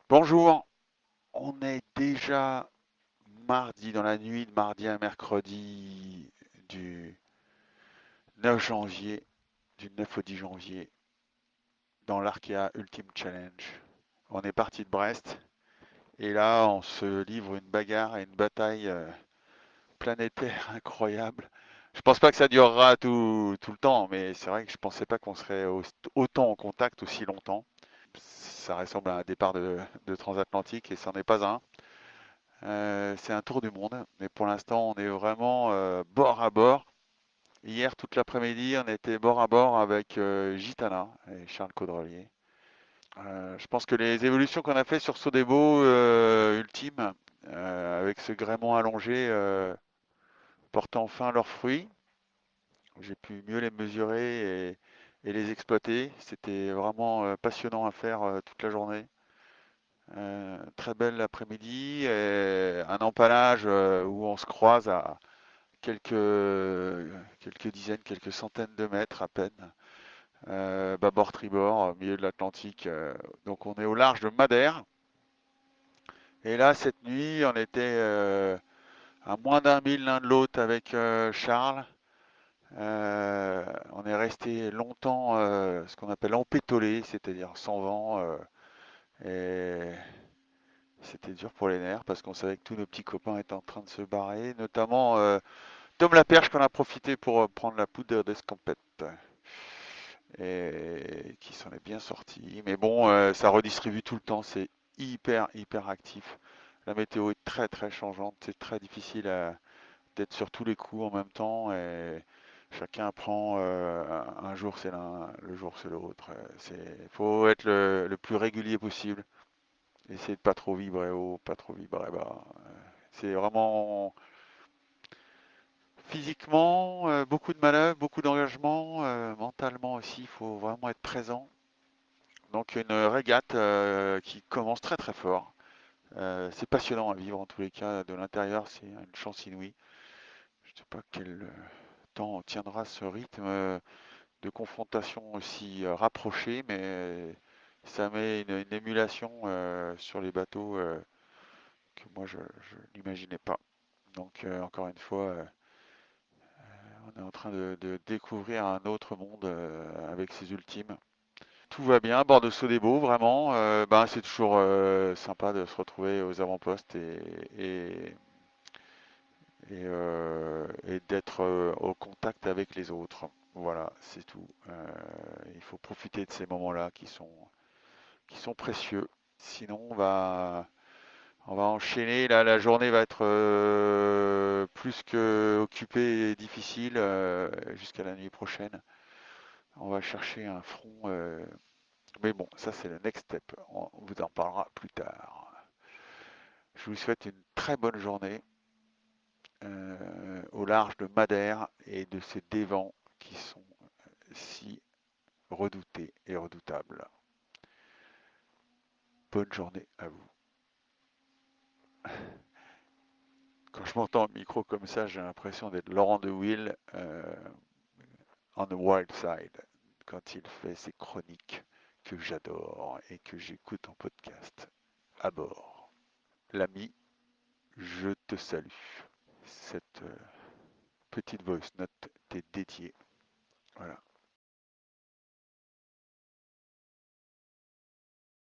Bonjour, on est déjà mardi, dans la nuit de mardi à mercredi du 9 janvier, du 9 au 10 janvier, dans l'Arkea Ultimate Challenge. On est parti de Brest et là on se livre une bagarre et une bataille planétaire incroyable. Je pense pas que ça durera tout le temps, mais c'est vrai que je pensais pas qu'on serait autant en contact aussi longtemps. Ça ressemble à un départ de transatlantique et c'en est pas un. C'est un tour du monde, mais pour l'instant, on est vraiment bord à bord. Hier, toute l'après-midi, on était bord à bord avec Gitana et Charles Caudrelier. Je pense que les évolutions qu'on a fait sur Sodebo Ultime, avec ce gréement allongé, portent enfin leurs fruits. J'ai pu mieux les mesurer et les exploiter. C'était vraiment passionnant à faire toute la journée. Très belle après-midi, et un empalage où on se croise à quelques dizaines, quelques centaines de mètres à peine, bâbord tribord, au milieu de l'Atlantique. Donc on est au large de Madère. Et là, cette nuit, on était à moins d'un mille l'un de l'autre avec Charles. On est resté longtemps, ce qu'on appelle empétolé, c'est-à-dire sans vent. Et c'était dur pour les nerfs parce qu'on savait que tous nos petits copains étaient en train de se barrer, notamment Tom Laperche qu'on a profité pour prendre la poudre d'escampette et qui s'en est bien sorti. Mais bon, ça redistribue tout le temps, c'est hyper actif. La météo est très très changeante, c'est très difficile d'être sur tous les coups en même temps et chacun prend un jour c'est l'un, le jour c'est l'autre. C'est faut être le plus régulier possible. Essayer de pas trop vibrer haut, pas trop vibrer bas. C'est vraiment physiquement beaucoup de manœuvres, beaucoup d'engagement, mentalement aussi, il faut vraiment être présent. Donc une régate qui commence très très fort. C'est passionnant à vivre en tous les cas de l'intérieur, c'est une chance inouïe. Je ne sais pas quel temps on tiendra ce rythme de confrontation aussi rapproché, mais ça met une émulation sur les bateaux que moi je n'imaginais pas. Donc encore une fois, on est en train de découvrir un autre monde avec ces ultimes. Tout va bien à bord de Sodebo, vraiment. Ben, c'est toujours sympa de se retrouver aux avant-postes et d'être au contact avec les autres. Voilà, c'est tout. Il faut profiter de ces moments-là qui sont précieux. Sinon, on va enchaîner. Là, la journée va être plus que occupée et difficile jusqu'à la nuit prochaine. On va chercher un front. Mais bon, ça c'est le next step. On vous en parlera plus tard. Je vous souhaite une très bonne journée au large de Madère et de ces dévents qui sont si redoutés et redoutables. Bonne journée à vous. Quand je m'entends au micro comme ça, j'ai l'impression d'être Laurent de Will on the Wild Side quand il fait ses chroniques que j'adore et que j'écoute en podcast à bord. L'ami, je te salue. Cette petite voice note t'est dédiée. Voilà.